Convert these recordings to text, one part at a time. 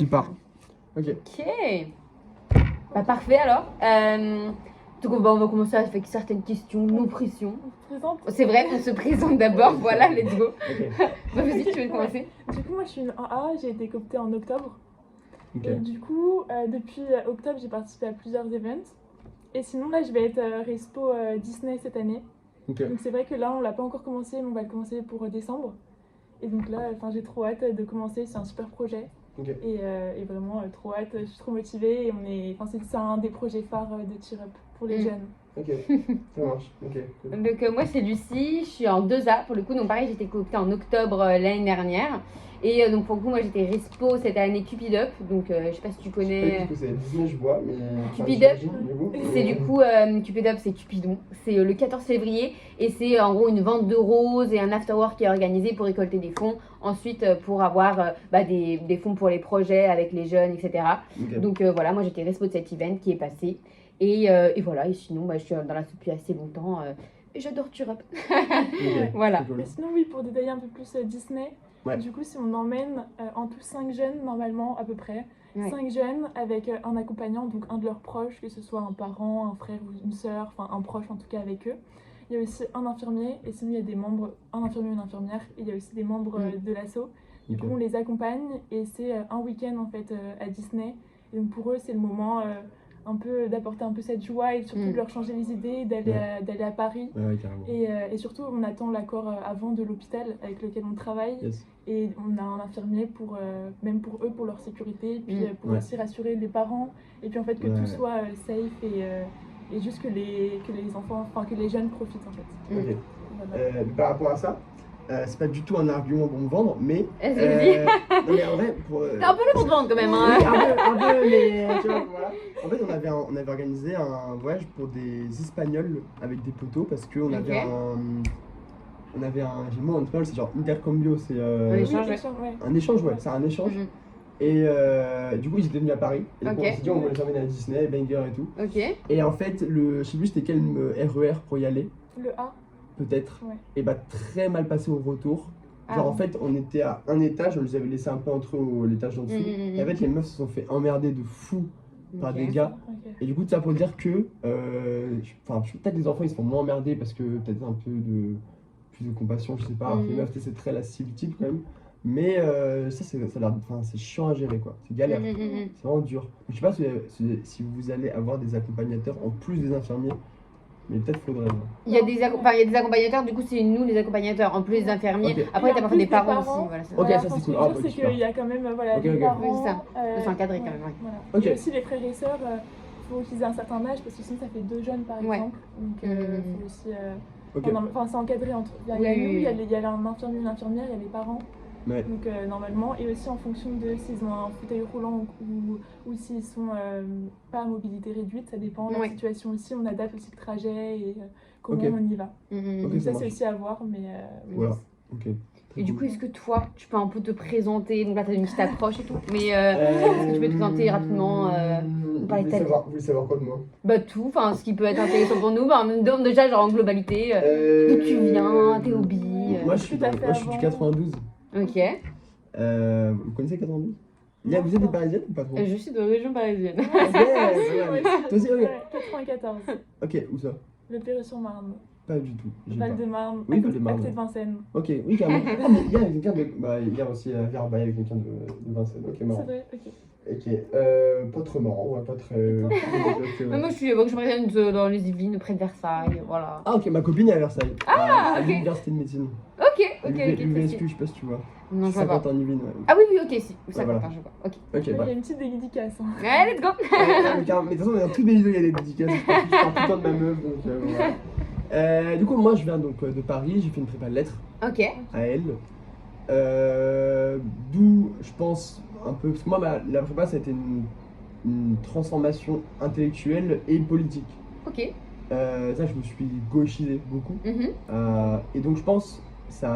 Tu pars. Ok. Ok. Bah, parfait alors. Donc on va commencer avec certaines questions, nos pressions. C'est vrai qu'on se présente d'abord, voilà, let's go. Ok. Bah, vas-y, tu veux commencer? Du coup, moi je suis une 1A, j'ai été cooptée en octobre. Ok. Et du coup, depuis octobre, j'ai participé à plusieurs events. Et sinon, là, je vais être Respo Disney cette année. Ok. Donc c'est vrai que là, on l'a pas encore commencé, mais on va le commencer pour décembre. Et donc là, j'ai trop hâte de commencer, c'est un super projet. Ok. Et vraiment trop hâte, je suis trop motivée. Et c'est un des projets phares de Cheer Up pour les jeunes. Ok. Ça marche. Ok. Cool. Donc moi c'est Lucie, je suis en 2A pour le coup, donc pareil j'étais cooptée en octobre l'année dernière. Et donc pour le coup moi j'étais Respo cette année Cupid Up, donc je sais pas si tu Je sais connais. pas ce que c'est. Disney, je vois, mais. Cupid Up, j'imagine, du coup. c'est du coup Cupid Up c'est Cupidon, c'est le 14 février et c'est en gros une vente de roses et un afterwork qui est organisé pour récolter des fonds, ensuite pour avoir des fonds pour les projets avec les jeunes, etc. Ok. Donc voilà, moi j'étais Respo de cet event qui est passé. Et voilà, et sinon je suis dans la soupe depuis assez longtemps et j'adore Cheer Up. Ok. Voilà. C'est cool. Et sinon, oui, pour détailler un peu plus Disney, Ouais. du coup, si on emmène en tout 5 jeunes, normalement, à peu près, Ouais. 5 jeunes avec un accompagnant, donc un de leurs proches, que ce soit un parent, un frère ou une sœur, enfin un proche en tout cas avec eux. Il y a aussi un infirmier, et sinon il y a des membres, un infirmier ou une infirmière, et il y a aussi des membres de l'asso. Du Ok. coup, on les accompagne, et c'est un week-end en fait à Disney. Et donc pour eux, c'est le moment un peu d'apporter un peu cette joie et surtout de leur changer les idées, d'aller à Paris. Ouais, carrément. Et surtout, on attend l'accord avant de l'hôpital avec lequel on travaille. Yes. Et on a un infirmier pour, même pour eux, pour leur sécurité, et puis pour Ouais. aussi rassurer les parents. Et puis en fait, que Ouais. tout soit safe et juste que les enfants, enfin que les jeunes profitent en fait. Ok. Voilà. Par rapport à ça, c'est pas du tout un argument pour me vendre, mais. Vas-y. Non, mais en vrai, pour. T'es un peu le pour te vendre quand même, hein. Oui, un peu, mais tu vois, voilà. En fait, on avait organisé un voyage pour des Espagnols avec des poteaux parce qu'on avait Ok. on avait j'ai le mot en espagnol, c'est genre intercambio, c'est Un échange, ouais. Ouais. un échange, ouais, c'est un échange. Mhm. Et du coup, ils étaient venus à Paris. Et du coup, Ok. on s'est dit, on va les emmener à Disney, Banger et tout. Ok. Et en fait, je sais plus c'était quel RER pour y aller, Le A, peut-être. ouais. Et bah, très mal passé au retour. Genre, Ah. en fait, on était à un étage, on les avait laissés un peu entre eux, l'étage d'en dessous. Et en fait, les meufs se sont fait emmerder de fou par Ok. des gars. Ok. Et du coup, tout ça pour dire que, peut-être les enfants ils se font moins emmerder parce que peut-être un peu de plus de compassion, je sais pas. Alors que les meufs, c'est très la cible type quand même. Mais ça a l'air, c'est chiant à gérer quoi. C'est galère. C'est vraiment dur. Je sais pas si vous allez avoir des accompagnateurs en plus des infirmiers, mais peut-être faudrait. Il y a des accompagnateurs, du coup c'est nous les accompagnateurs, en plus des infirmiers. Ok. Après Et t'as en parfois plus des des parents parents. aussi. Voilà, ça. Ok, ça, c'est enfin, cool. Ce Ah, que je veux bah, dire, c'est super. qu'il y a quand même Ok, les ok. parents. Oui, c'est ça. C'est encadré quand même, ouais. Voilà. Ok. Et aussi les frères et sœurs, il faut qu'ils aient un certain âge parce que sinon ça fait 2 jeunes par Ouais. exemple. Donc il faut aussi. Ok. Enfin, c'est encadré entre. Il y a Oui, nous, oui, il y a oui. un infirmier, une infirmière, il y a les parents. Ouais. Donc normalement, et aussi en fonction de s'ils ont un fauteuil roulant ou s'ils sont pas à mobilité réduite, ça dépend de la Ouais. situation aussi, on adapte aussi le trajet et comment Ok. on y va. Ok, Donc ça ça marche. c'est aussi à voir, mais Voilà. Ok. Et du coup, est-ce que toi, tu peux un peu te présenter? Donc là, t'as une petite approche et tout. Mais est-ce est-ce que tu peux te présenter rapidement parler de ta vie? Vous voulez savoir quoi de moi? Bah tout, enfin ce qui peut être intéressant pour nous. Bah, donc déjà, genre en globalité, d'où tu viens, tes hobbies. Moi, je suis du avant. 92. Ok. Vous connaissez 92? Là, vous êtes des Parisiennes ou pas trop? Je suis de région parisienne. Ok, pas mal. Toi aussi, ok. Ouais, 94, Ok, où ça? le Perreux-sur-Marne, Pas du tout. j'ai pas. Val-de-Marne, Oui, Val-de-Marne, à côté ouais. de Vincennes. Ok, oui, carrément. Ah, mais il y a quelqu'un de. Bah, hier aussi à Verbaille avec quelqu'un de Vincennes. Ok, C'est marrant. vrai, ok. Ok, pas très marrant, ouais, pas très. Mais moi, je suis parisienne dans les Yvelines, près de Versailles. Voilà. Ah, ok, ma copine est à Versailles. Ah, à ok. l'université de médecine. Ok. L'UVSQ, je sais pas si tu vois. Non, je vois pas. 50 en Yvelines, ouais. Ah oui, ok, si. Ça voilà. compte, je vois. Ok. Ok, Il y bref. a une petite dédicace. Hein. Ouais, let's go. Mais de toute façon, dans toutes mes vidéos, il y a des dédicaces. Je parle tout le temps de ma meuf, donc voilà. Du coup, moi, je viens donc de Paris. J'ai fait une prépa de lettres Ok. à elle. D'où, je pense, un peu. Parce que moi, la prépa, ça a été une transformation intellectuelle et politique. Ok. Ça, je me suis gauchisé beaucoup. Mhm. Et donc, je pense, c'est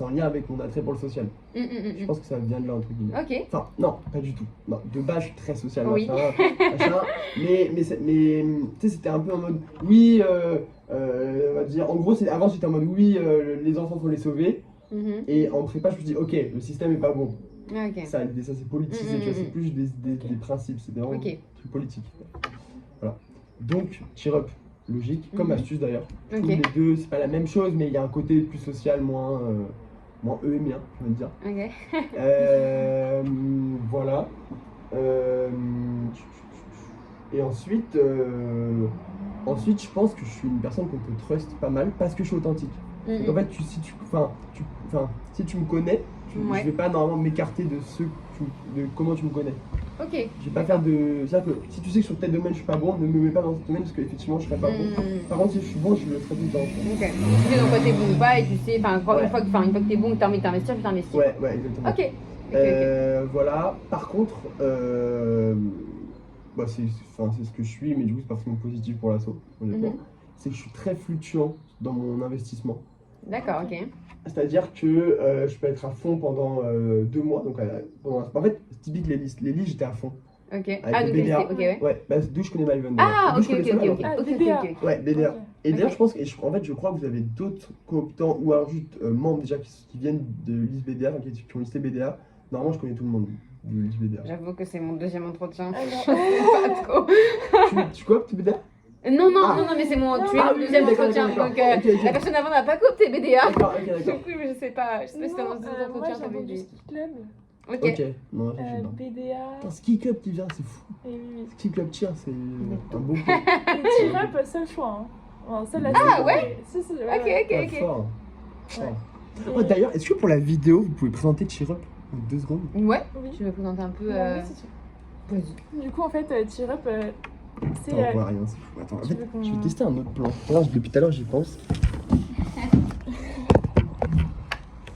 en lien avec mon attrait pour le social. Je pense que ça vient de là, entre guillemets. Ok. Enfin, non, pas du tout. Non, de base, je suis très social, Oui. machin. Mais tu sais, c'était un peu en mode, oui, on va dire, en gros, avant, c'était en mode, oui, les enfants, faut les sauver. Mhm. Et en prépa, je me suis dit, ok, le système est pas bon. Ok. Ça c'est politisé, tu vois, c'est plus des principes, c'est vraiment Ok. des trucs politiques. Voilà. Donc, cheer up, logique, comme Mhm. astuce d'ailleurs. Je trouve Ok. les deux, c'est pas la même chose, mais il y a un côté plus social, moins eux et mien, je veux dire. Ok. Voilà. Euh, et ensuite, je pense que je suis une personne qu'on peut trust pas mal parce que je suis authentique. Donc en fait, si tu me connais, Ouais. je vais pas normalement m'écarter de comment tu me connais. Ok. Je vais pas faire de. C'est-à-dire que si tu sais que sur tel domaine je suis pas bon, ne me mets pas dans ce domaine parce qu'effectivement je serai pas bon. Par contre, si je suis bon, je le serai tout le temps. Ok. Tu sais dans quoi t'es bon ou pas et tu sais, une fois que t'es bon, que t'as envie de t'investir, tu t'investis. Ouais, exactement. Ok. Voilà. Par contre, c'est ce que je suis, mais du coup c'est pas forcément positif pour l'assaut, honnêtement. C'est que je suis très fluctuant dans mon investissement. D'accord, ok. C'est-à-dire que je peux être à fond pendant 2 mois. Donc, en fait, c'est typique les listes. Les listes, j'étais à fond. Ok. Avec Ah, le donc BDA. ok, ouais. Ouais, d'où je connais Maven. Ah, D'où ok, je connais ok, ça, ok, Maven, ok. en fait. Ok, BDA. ok. Ouais, BDA. Ok. Et d'ailleurs, Ok. je pense, en fait, je crois que vous avez d'autres cooptants ou alors juste membres déjà qui viennent de liste BDA, enfin, qui ont listé BDA. Normalement, je connais tout le monde de liste BDA. J'avoue que c'est mon deuxième entretien. Alors- Je sais pas trop. Tu cooptes BDA? Non, Ah. mais c'est mon Ah oui, deuxième d'accord, entretien. d'accord. Donc, Ok. la personne avant n'a pas coopté BDA. D'accord, ok, Du d'accord. coup, je sais pas si dans Non, deux moi entretiens, j'ai t'avais entendu dit. Ski Club, Ok. Ok, non, je sais pas. BDA. Putain, Ski Club qui vient, c'est fou. Et oui. Ski Club Cheer, c'est un beau coup. Et Cheer Up, seul choix. Hein. Enfin, seul la Ah, seule- ouais. Si, si, ouais, Ok, ouais. ok, Ah, ok. fort. Ouais. Oh, d'ailleurs, est-ce que pour la vidéo, vous pouvez présenter Cheer Up en 2 secondes? Ouais. Oui. Tu veux présenter un peu. Oui, si tu veux. Vas-y. Du coup, en fait, Cheer Up, c'est. Attends, on voit rien, c'est fou. Attends, en tu fait, veux qu'on- je vais tester un autre plan. Alors, depuis tout à l'heure, j'y pense.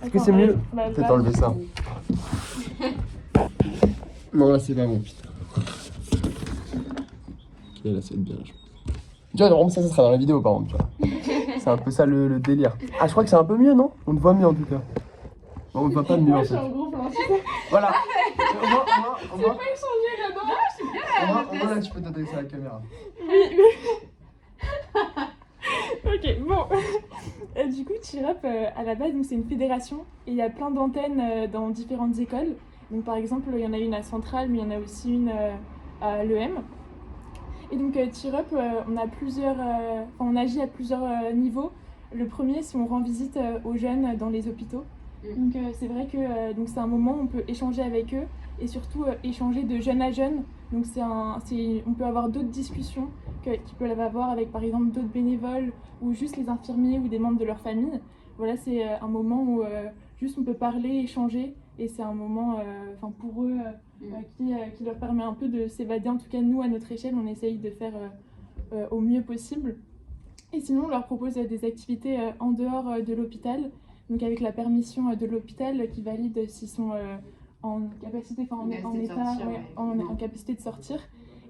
Est-ce que c'est mieux? Peut-être enlever ça. Non, là, c'est pas bon, putain. Ok, là, c'est bien, je pense. Tu vois, normalement, ça sera dans la vidéo, par contre, tu vois. C'est un peu ça le délire. Ah, je crois que c'est un peu mieux, non? On te voit mieux, en tout cas. Bon, on te voit pas mieux, Moi, en je suis fait. en gros plan, tu sais. Voilà. On va, Pas échanger là-dedans. on va, là, tu peux t'adresser à la caméra. Ok, bon. Du coup, Cheer Up, à la base, donc, c'est une fédération et il y a plein d'antennes dans différentes écoles. Donc, par exemple, il y en a une à Centrale, mais il y en a aussi une à l'EM. Et donc, Cheer Up, on agit à plusieurs niveaux. Le premier, c'est on rend visite aux jeunes dans les hôpitaux. Donc, c'est vrai que donc c'est un moment où on peut échanger avec eux et surtout échanger de jeune à jeune. Donc, on peut avoir d'autres discussions qu'ils peuvent avoir avec, par exemple, d'autres bénévoles ou juste les infirmiers ou des membres de leur famille. Voilà, c'est un moment où juste on peut parler, échanger et c'est un moment pour eux qui leur permet un peu de s'évader. En tout cas, nous, à notre échelle, on essaye de faire au mieux possible. Et sinon, on leur propose des activités en dehors de l'hôpital, donc avec la permission de l'hôpital qui valide s'ils sont en capacité, en capacité de sortir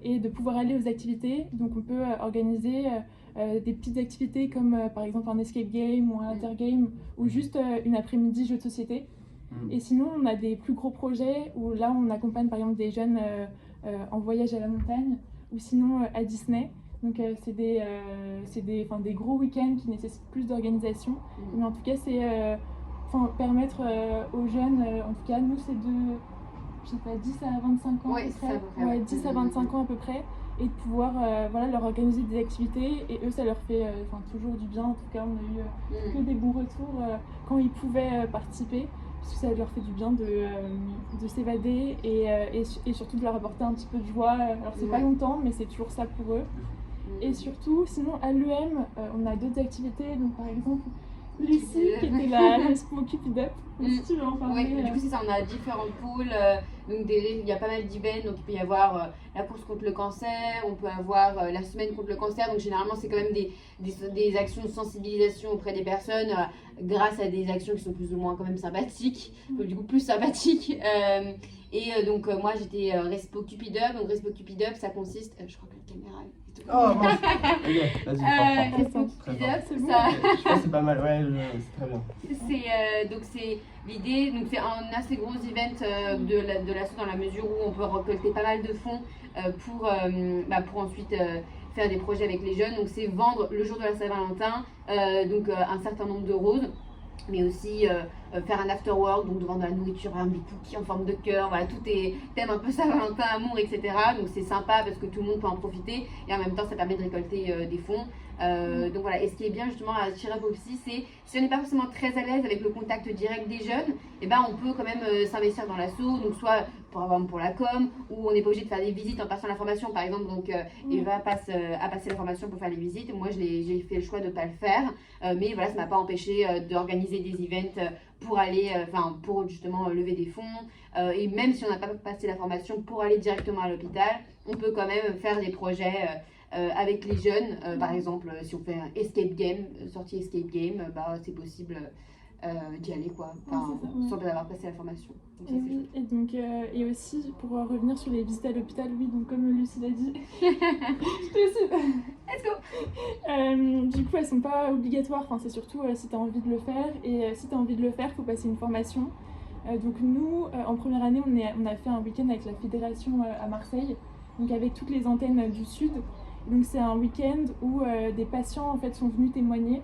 et de pouvoir aller aux activités. Donc on peut organiser des petites activités comme par exemple un escape game ou un intergame ou juste une après-midi jeu de société. Et sinon, on a des plus gros projets où là, on accompagne par exemple des jeunes en voyage à la montagne ou sinon à Disney. Donc c'est des gros week-ends qui nécessitent plus d'organisation. Mais en tout cas, c'est permettre aux jeunes, en tout cas nous, c'est de je sais pas, 10 à 25 ans Ouais, à peu c'est ça, près. à peu près, Ouais, ouais. 10 à 25 ans à peu près. Et de pouvoir leur organiser des activités. Et eux, ça leur fait toujours du bien. En tout cas, on a eu que des bons retours quand ils pouvaient participer. Parce que ça leur fait du bien de s'évader et surtout de leur apporter un petit peu de joie. Alors c'est pas longtemps, mais c'est toujours ça pour eux. Et surtout, sinon à l'EM, on a d'autres activités. Donc par exemple, Lucie, qui était la Respo Keep It Up. Si tu veux en parler. Ouais, du coup c'est ça, on a différents pôles, donc il y a pas mal d'events, donc il peut y avoir la course contre le cancer, on peut avoir la semaine contre le cancer, donc généralement c'est quand même des actions de sensibilisation auprès des personnes grâce à des actions qui sont plus ou moins quand même sympathiques, donc du coup plus sympathiques. Donc moi j'étais Respo Keep It Up, donc Respo Keep It Up ça consiste, je crois que la caméra est Oh, mince. Ok, vas-y, fort. Respo Keep It Up, C'est bon. ça... Je pense que c'est pas mal, ouais, c'est très bien. C'est l'idée, donc c'est un assez gros event de l'asso dans la mesure où on peut récolter pas mal de fonds pour ensuite faire des projets avec les jeunes. Donc c'est vendre le jour de la Saint-Valentin un certain nombre de roses. mais aussi faire un after work, donc devant de la nourriture, un cookie en forme de cœur, voilà, tout est thème un peu Saint-Valentin, amour, etc. Donc c'est sympa parce que tout le monde peut en profiter et en même temps ça permet de récolter des fonds. Donc voilà, et ce qui est bien justement à Cheer Up aussi, c'est si on n'est pas forcément très à l'aise avec le contact direct des jeunes, et ben on peut quand même s'investir dans l'asso, donc soit pour la com, ou on n'est pas obligé de faire des visites en passant la formation par exemple, donc Eva passe à passer la formation pour faire les visites, moi j'ai fait le choix de ne pas le faire, mais voilà, ça m'a pas empêché d'organiser des events pour aller, pour justement lever des fonds, et même si on n'a pas passé la formation pour aller directement à l'hôpital, on peut quand même faire des projets avec les jeunes, par exemple, si on fait un escape game, sortie escape game, c'est possible d'y aller, quoi, sans avoir passé la formation. Donc, ça, oui, et donc, et aussi, pour revenir sur les visites à l'hôpital, oui, donc comme Lucie l'a dit, let's go. Du coup, elles sont pas obligatoires, enfin, c'est surtout si tu as envie de le faire, et si tu as envie de le faire, il faut passer une formation. Donc nous, en première année, on a fait un week-end avec la fédération à Marseille, donc avec toutes les antennes du Sud. Donc c'est un week-end où des patients en fait sont venus témoigner,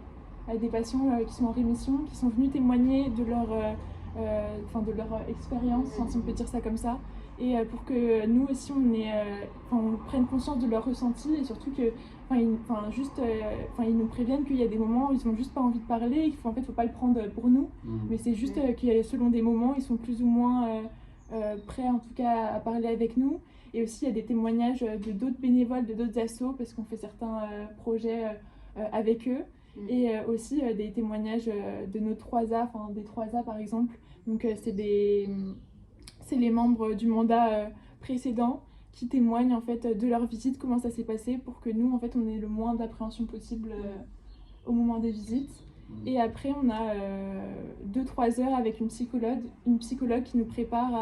des patients qui sont en rémission, qui sont venus témoigner de de leur expérience, si on peut dire ça comme ça, et pour que nous aussi on prenne conscience de leur ressenti et surtout que ils nous préviennent qu'il y a des moments où ils n'ont juste pas envie de parler, et qu'il faut pas le prendre pour nous, mais c'est juste que selon des moments ils sont plus ou moins prêts en tout cas à parler avec nous. Et aussi, il y a des témoignages de d'autres bénévoles, de d'autres assos, parce qu'on fait certains projets avec eux. Et aussi des témoignages de nos 3A, enfin des 3A par exemple. Donc, c'est les membres du mandat précédent qui témoignent en fait de leur visite, comment ça s'est passé, pour que nous, en fait, on ait le moins d'appréhension possible au moment des visites. Et après, on a 2-3 heures avec une psychologue qui nous prépare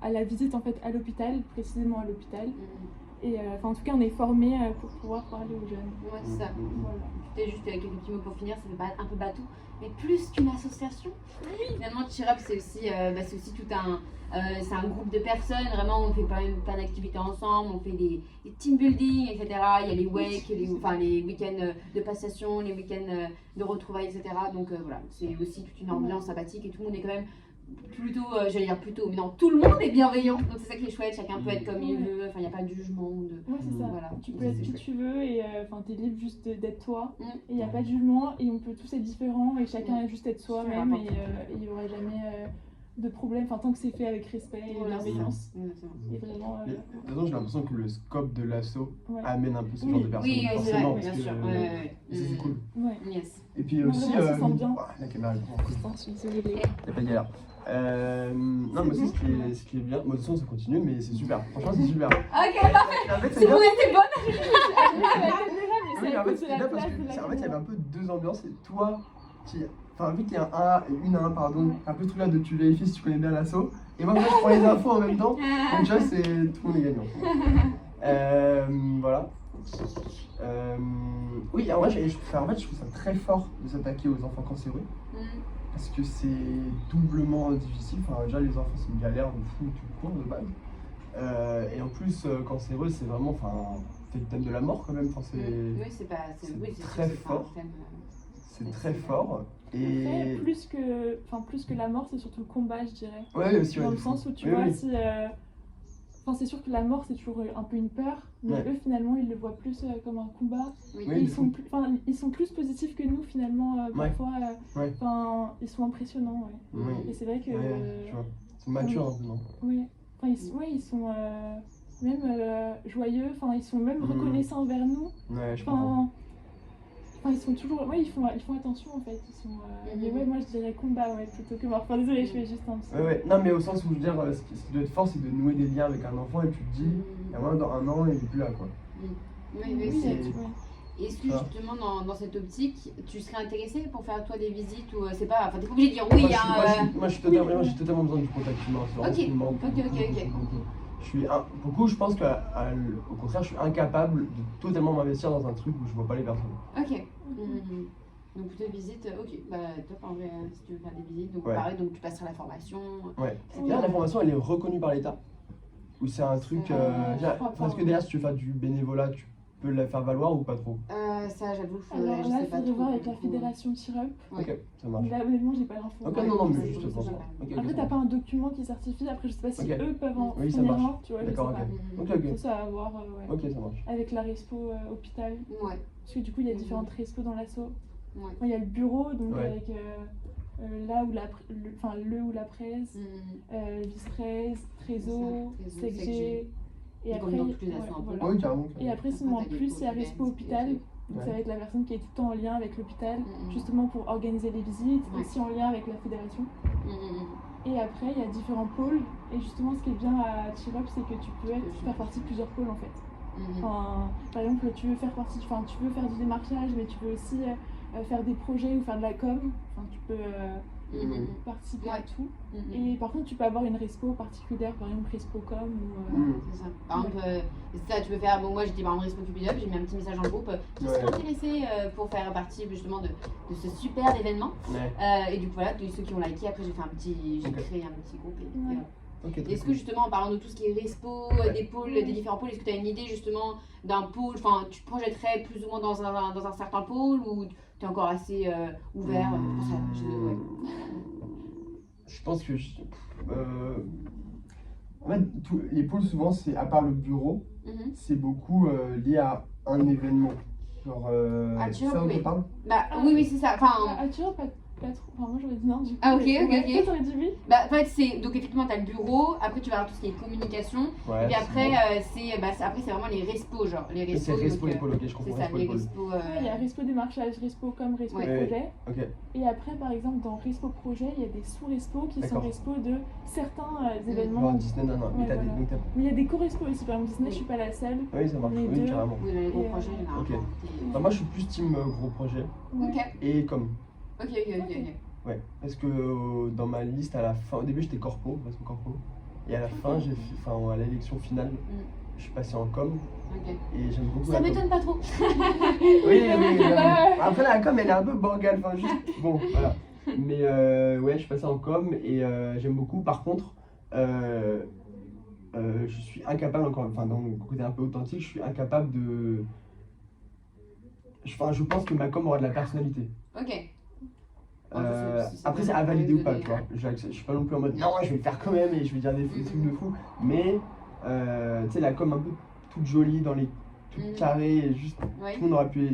à la visite en fait, à l'hôpital, précisément à l'hôpital. Et en tout cas, on est formé pour pouvoir parler aux jeunes. Ouais, c'est ça. Voilà. Peut-être juste quelques petits mots pour finir, ça fait un peu bateau, mais plus qu'une association. Oui. Finalement, Cheer Up, c'est aussi tout c'est un groupe de personnes, vraiment, on fait plein d'activités ensemble, on fait des team building, etc. Il y a les wakes, les week-ends de passation, les week-ends de retrouvailles, etc. Donc voilà, c'est aussi toute une ambiance sympathique et tout le monde est quand même mais non, tout le monde est bienveillant, donc c'est ça qui est chouette, chacun peut être comme il veut, il n'y a pas de jugement. Ouais, c'est ça, voilà. Tu peux être qui tu veux et t'es libre juste d'être toi, et il n'y a pas de jugement, et on peut tous être différents, et chacun est juste être soi-même, et il n'y aura jamais de problème, tant que c'est fait avec respect et bienveillance. Et vraiment, de toute façon, j'ai l'impression que le scope de l'asso amène un peu ce genre de personnes. Oui, c'est vrai, bien sûr. C'est cool. Ouais. Yes. Et puis aussi, la caméra est grande. Je suis désolée. Il n'y a pas de galère. Non, mais aussi, ce qui est bien, de toute façon, ça continue, mais c'est super. Franchement, c'est super. Ok, parfait. C'est bon, t'es bonne. Oui, en fait, c'est bien parce que il y avait un peu deux ambiances. Et toi, vu qu'il y a un A et une A1, pardon, un peu tout là de tu vérifies si tu connais bien l'assaut. Et moi, je prends les infos en même temps. Donc, tu vois, tout le monde est gagnant. Voilà. Oui, alors moi, je trouve ça très fort de s'attaquer aux enfants cancéreux. Parce que c'est doublement difficile. Déjà, les enfants, c'est une galère de fou tout court de base. Et en plus, cancéreux, c'est vraiment. C'est le thème de la mort quand même. C'est très fort. C'est très fort. Et après, plus que la mort, c'est surtout le combat, je dirais. Ouais, aussi, dans le sens où tu vois, si. C'est sûr que la mort, c'est toujours un peu une peur, mais eux, finalement, ils le voient plus comme un combat. Et ils sont plus positifs que nous, finalement, parfois. Ils sont impressionnants, Et c'est vrai que. Tu vois, ils sont matures un peu, non? Oui. Ils sont même joyeux, ils sont même reconnaissants envers nous. Ouais, je comprends. Ils sont toujours. Ils font attention en fait. Mais moi je dirais combat plutôt que mort. Désolée, je fais juste un petit. Non, mais au sens où je veux dire, ce qui doit être fort, c'est de nouer des liens avec un enfant et tu te dis, dans un an, il est plus là quoi. Et est-ce que justement dans cette optique, tu serais intéressé pour faire toi des visites ou c'est pas. T'es pas obligé de dire oui. Moi j'ai totalement besoin du contact humain. Je pense qu'au contraire, je suis incapable de totalement m'investir dans un truc où je vois pas les personnes. Ok. Donc plutôt visite, top en vrai, si tu veux faire des visites, donc pareil, donc tu passeras la formation. Ouais. Là, la formation, elle est reconnue par l'État. Ou c'est un truc. Parce que derrière, si tu veux faire du bénévolat, tu peux la faire valoir ou pas trop? Ça, j'avoue, Alors je là, sais il pas faudrait trop. voir avec la pour le coup. fédération Tireup. Ouais. Ok, ça marche. Là, honnêtement, j'ai pas l'info. Ok, Ouais, non, mais ça, juste je pour sais ça. pas. Ok, Après, ça t'as marche. pas un document qui certifie. Après, je sais pas si Ok. eux peuvent en Oui, ça fournir marche. un, tu vois. D'accord, je sais ok. pas. Ok, ok. Ça à voir, ouais. Ok, ça marche. Avec la respo hôpital. Ouais. Parce que du coup, il y a différentes respos dans l'asso. Ouais. Il y a le bureau, donc Ouais. avec là où le ou la presse, vice-presse, trésor, Trésor, CG. Et Comme après, dans toutes les assos un peu. voilà. Oui, carrément. Et après, sinon, en Après, t'as plus, les il y a pots, respo les hôpital. trucs. Donc Ouais. ça va être la personne qui est tout le temps en lien avec l'hôpital, Mhm. justement pour organiser les visites, Ouais. aussi en lien avec la fédération. Mhm. Et après, il y a différents pôles. Et justement, ce qui est bien à Tireup, c'est que tu peux faire partie de plusieurs pôles en fait. Mhm. Enfin, par exemple, tu veux faire du démarchage, mais tu peux aussi faire des projets ou faire de la com. Enfin, tu peux Mhm. participer à Ouais. tout. Mhm. Et par contre, tu peux avoir une respo particulière, par exemple respo com ou. C'est ça. Par exemple, c'est ça, tu peux faire. Bon, moi j'étais par exemple Respo Cupid Up, j'ai mis un petit message en groupe. Qui serait intéressé pour faire partie justement de ce super événement. Ouais. Et du coup, voilà, de ceux qui ont liké, après j'ai Ok. créé un petit groupe. Et Ouais. voilà. Ok, très Est-ce que cool. justement, en parlant de tout ce qui est Respo, des pôles, des différents pôles, est-ce que tu as une idée justement d'un pôle, enfin, tu te projetterais plus ou moins dans un certain pôle ou tu es encore assez ouvert pour ça ouais. Je pense que en fait, les pôles souvent c'est à part le bureau, Mhm. c'est beaucoup lié à un événement. Genre Ah, tu vois, ça on oui. te parle? Bah oui, c'est ça. Enfin, Tu vois, pas trop. Enfin, moi j'aurais dit non, du coup. Ah, ok, mais- ok, ouais, ok. Toi, t'aurais dit oui. bah, en fait, c'est. Donc, effectivement, tu as le bureau, après, tu vas avoir tout ce qui est communication, Ouais, et puis c'est après, bon. après c'est vraiment les respos, genre. Les Et respos. c'est Respo donc, les pôles, ok, je c'est comprends. ça, Respo les les pôles. respos. Il y a respo démarchage, respo com, respo Ouais. projet. Ok, Et après, par exemple, dans respo projet, il y a des sous-respos qui sont D'accord. respo de certains événements. genre Disney, non. Mais Ouais, t'as des. voilà. Donc t'as. Mais il y a des co-respos aussi, par exemple Disney, je suis pas la seule. Oui, ça marche, Les oui, deux. carrément. Oui, les gros Et, projets, généralement. ok. Bah, moi je suis plus team gros projet Ouais. Ok, et comme. ok. Ouais, parce que dans ma liste à la fin, au début j'étais corpo, Respo corpo, et à la fin, à l'élection finale, je suis passé en com Ok. et j'aime beaucoup Ça la com. m'étonne pas trop. Oui, après la com elle est un peu bancale, enfin juste, bon voilà. Mais ouais, je suis passé en com et j'aime beaucoup. Par contre, je suis incapable encore, enfin dans mon côté un peu authentique, je suis incapable de. Enfin, je pense que ma com aura de la personnalité. Ok. Après c'est à valider ou pas, tu vois. Je suis pas non plus en mode non, je vais le faire quand même et je vais dire des trucs de fou. Mais tu sais, la com un peu toute jolie, dans les toutes carrées, et juste Ouais. tout le monde aurait pu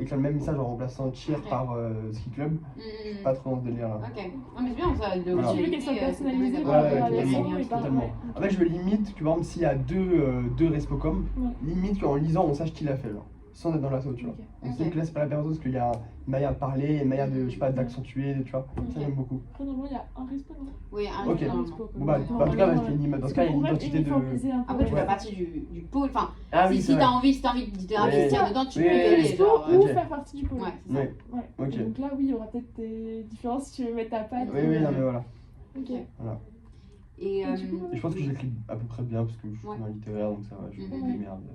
écrire le même message en remplaçant cheer par ski club. Je suis pas trop dans ce délire là. Ok. Non, mais c'est bien ça. Voilà. Tu veux qu'elle soit personnalisée Ouais, par rapport à totalement, l'asso et par totalement. En fait, je limite que par exemple, s'il y a deux respocom, Ouais. limite qu'en lisant, on sache qui l'a fait, genre, sans être dans l'assaut, tu vois. Ok. On sait que là, c'est pas la personne parce qu'il y a une manière de parler, une manière de, je sais pas, d'accentuer, tu vois. Ok. Ça, j'aime beaucoup. Après, normalement, il y a un respo, non? Oui, un Ok. normalement. Bon, bah, en tout cas, bah, je dans ce cas, il y a une identité de. Après, tu fais Ouais. partie du pôle. Enfin, Ah oui, si c'est t'as vrai. envie, de t'investir Ouais. dedans, tu Oui, peux y oui, aller. Respo Genre, ou ok. faire partie du pôle. Ouais, c'est ça. Ouais, Ouais. ok. Et donc là, oui, il y aura peut-être des différences si tu veux mettre ta patte. Oui, oui, non, mais voilà. Ok. Et Et du coup, Et je pense que j'écris à peu près bien parce que je suis Ouais. dans le littéraire, donc ça va, je me Mhm. démerde bien.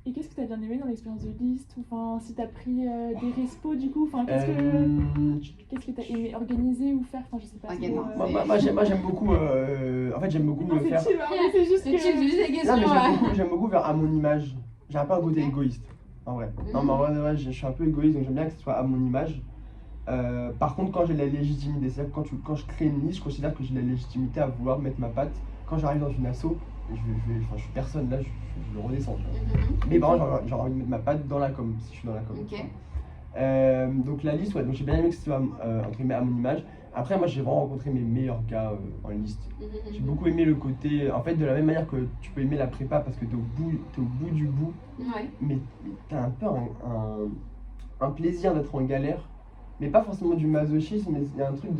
Et qu'est-ce que tu as bien aimé dans l'expérience de liste? Enfin, si tu as pris des respos du coup, enfin, qu'est-ce que tu as aimé organiser ou faire? Enfin, je sais pas. T'inquiète, hein, Moi, j'aime beaucoup. En fait, j'aime beaucoup Non, c'est faire. chill, hein, mais c'est juste c'est que. chill, c'est juste des Non, mais questions. j'aime beaucoup faire à mon image. J'ai un peu un côté Ok. égoïste, en vrai. Non, mais en vrai, de vrai, je suis un peu égoïste, donc j'aime bien que ce soit à mon image. Par contre, quand j'ai la légitimité, c'est-à-dire que quand je crée une liste, je considère que j'ai la légitimité à vouloir mettre ma patte. Quand j'arrive dans une asso, je suis personne là, je le redescends. Tu vois. Mais par contre, j'ai envie de mettre ma patte dans la com, si je suis dans la com. Ok. tu vois. Donc la liste, ouais, donc j'ai bien aimé que ce soit entre guillemets à mon image. Après, moi, j'ai vraiment rencontré mes meilleurs gars en liste. J'ai beaucoup aimé le côté, en fait, de la même manière que tu peux aimer la prépa parce que t'es au bout du bout, Ouais. mais t'as un peu un plaisir d'être en galère, mais pas forcément du masochisme, mais il y a un truc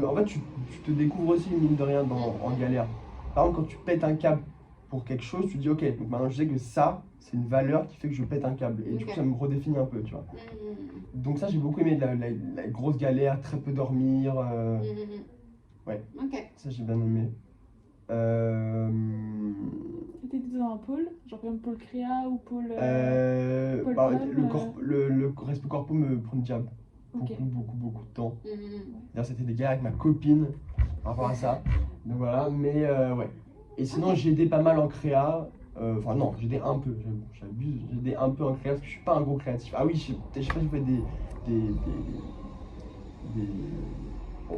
en fait, tu te découvres aussi, mine de rien, en galère. Par exemple, quand tu pètes un câble pour quelque chose, tu te dis, ok, donc maintenant je sais que ça, c'est une valeur qui fait que je pète un câble. Et du coup, Ok. ça me redéfinit un peu, tu vois. Donc ça, j'ai beaucoup aimé la grosse galère, très peu dormir, ouais. Ok. ça j'ai bien aimé. T'étais dans un pôle, genre par exemple pôle créa ou pôle. Pôle Bah, com, le Respo Corpo me prend déjà Ok. beaucoup de temps. D'ailleurs, c'était des gars avec ma copine par rapport à ça. Donc voilà, mais ouais. Et sinon, j'ai aidé pas mal en créa. Enfin non, j'aidais un peu, j'abuse, j'aidais un peu en créa parce que je suis pas un gros créatif. Ah oui, je sais pas si vous faites des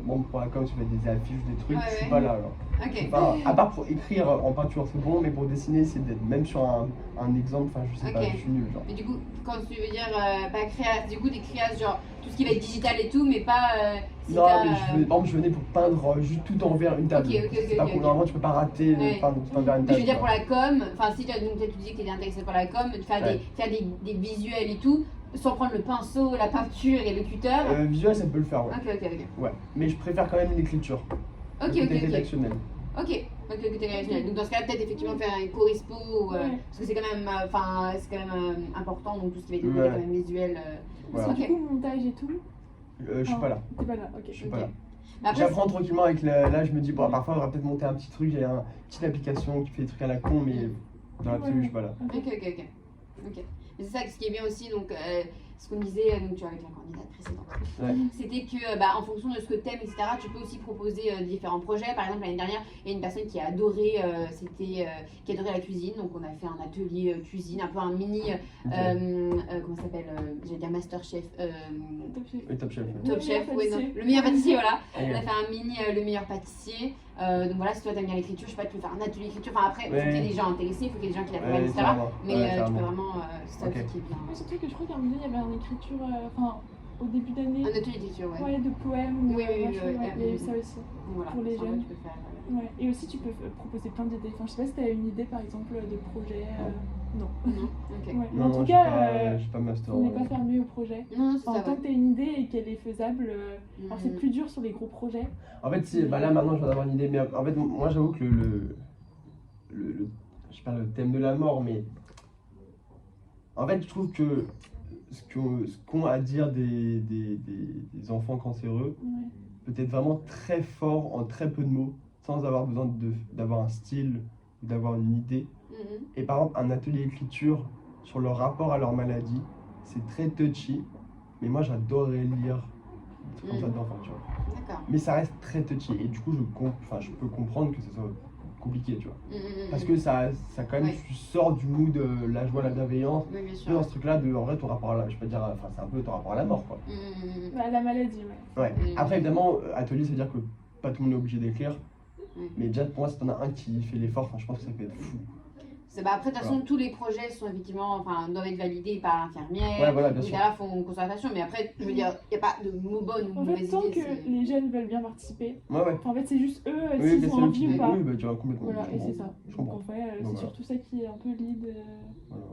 bon, pour la com, si vous faites des affiches ou des trucs, je suis pas là alors. Ok. Enfin, à part pour écrire en peinture, c'est bon, mais pour dessiner, c'est d'être même sur un exemple, enfin je sais pas, je suis nul genre. Mais du coup, quand tu veux dire pas créa, du coup des créas genre tout ce qui va être digital et tout, mais pas. Si Non, mais par exemple, je venais pour peindre juste tout envers une table. C'est pas pour normalement, tu peux pas rater peindre tout envers une Mais table. je veux dire pour la com, enfin si tu dis que tu étais intéressé par la com, faire des visuels et tout, sans prendre le pinceau, la peinture et le cutter. Visuel, ça peut le faire, ouais. Ok. Ouais, mais je préfère quand même l'écriture. Ok. Rédactionnel. Ok, t'es rédactionnel. Donc dans ce cas-là, peut-être effectivement faire une chorispo, parce que c'est quand même, important, donc tout ce qui va être quand même visuel. Parce que du coup, montage et tout. Je suis pas là. T'es pas là, ok. Je suis pas là. Après, J'apprends tranquillement avec là, je me dis, bon, parfois, on va peut-être monter un petit truc. J'ai une petite application qui fait des trucs à la con, mais dans l'absolu, je suis pas là. Ok. Mais c'est ça, ce qui est bien aussi, donc ce qu'on disait donc, tu vois, avec la candidate précédente, c'était que en fonction de ce que t'aimes, etc., tu peux aussi proposer différents projets. Par exemple, l'année dernière, il y a une personne qui a adoré, qui adorait la cuisine, donc on a fait un atelier cuisine, un peu un mini, comment ça s'appelle, j'allais dire Masterchef. Top Chef. Top Chef, oui, non, le meilleur pâtissier, voilà. On a fait un mini, le meilleur pâtissier. Donc voilà, si toi t'aimes bien l'écriture, je sais pas, tu peux faire un atelier d'écriture. Enfin après, il faut qu'il y ait des gens intéressés, il faut qu'il y ait des gens qui l'apprennent, etc. Mais tu peux vraiment, c'est ça aussi qui est bien. Surtout que je crois qu'à un moment donné, il y avait une écriture, au début d'année. Un atelier d'écriture, ouais. Ouais, de poèmes. Oui, il y a eu ça aussi. Voilà, pour les jeunes. tu peux faire. Ouais. Et aussi, tu peux proposer plein d'idées. Enfin, je sais pas si tu as une idée, par exemple, de projet. Non. Ok. Ouais. Non, En tout cas, j'ai pas master. on n'est pas fermé au projet. Non, c'est ça. Tant que tu as une idée et qu'elle est faisable, alors c'est plus dur sur les gros projets. En fait, si, là maintenant, je viens d'avoir une idée, mais en fait, moi, j'avoue que je sais pas le thème de la mort, mais en fait, je trouve que ce qu'ont à dire des enfants cancéreux peut être vraiment très fort en très peu de mots, sans avoir besoin d'avoir un style ou d'avoir une idée. Et par exemple, un atelier d'écriture sur leur rapport à leur maladie, c'est très touchy, mais moi j'adorerais lire des trucs comme ça d'enfants, tu vois. D'accord. Mais ça reste très touchy, et du coup, je peux comprendre que ce soit compliqué, tu vois. Parce que ça quand même, tu sors du mood de la joie, la bienveillance, Oui, bien un peu sûr. dans ce truc-là de, en vrai, ton rapport à la, je peux dire, enfin, c'est un peu ton rapport à la mort, quoi. La maladie, ouais. Ouais. Après, évidemment, atelier, ça veut dire que pas tout le monde est obligé d'écrire. Mais déjà, pour moi, si t'en as un qui fait l'effort, je pense que ça peut être fou. Après, de toute façon, tous les projets sont effectivement, doivent être validés par l'infirmière. Ouais, voilà, bien sûr. Là, font une concertation. Mais après, je veux dire, il n'y a pas de mot bonne ou En fait, mauvaise tant idée. que les jeunes veulent bien participer, Ouais. en fait, c'est juste eux Oui, s'ils bien ont sûr, envie ou pas. oui, bah, tu vois, complètement. Voilà, Je et comprends. c'est ça. Je Donc comprends. en fait, c'est voilà. surtout ça qui est un peu lead. Voilà.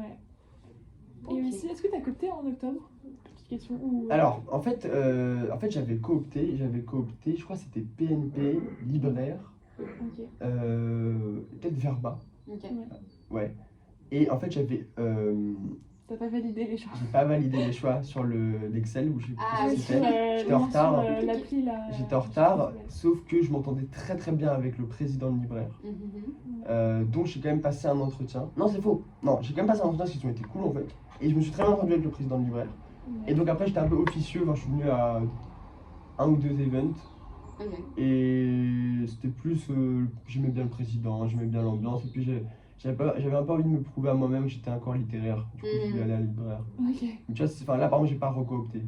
Ouais. Ok. Et aussi, est-ce que tu as coopté en octobre? Petite question. Ou... Alors, en fait, j'avais coopté, je crois que c'était PNP, libraire, Ok. peut-être Verba. Ok. Ouais. Et en fait, T'as pas validé les choix. j'ai pas validé les choix sur l'Excel où Ah, oui, c'était. J'étais en retard. L'appli là. J'étais en retard, sauf que je m'entendais très très bien avec le président de libraire. Donc j'ai quand même passé un entretien. Non, c'est faux. Non, j'ai quand même passé un entretien parce qu'ils ont été cool en fait. Et je me suis très bien entendu avec le président de libraire. Et donc après j'étais un peu officieux, je suis venu à un ou deux events. Ok. Et c'était plus, j'aimais bien le président, j'aimais bien l'ambiance. Et puis j'avais un peu envie de me prouver à moi-même que j'étais encore littéraire. Du coup je suis allé à la libraire. Ok. Mais tu vois, là par contre j'ai pas recoopté.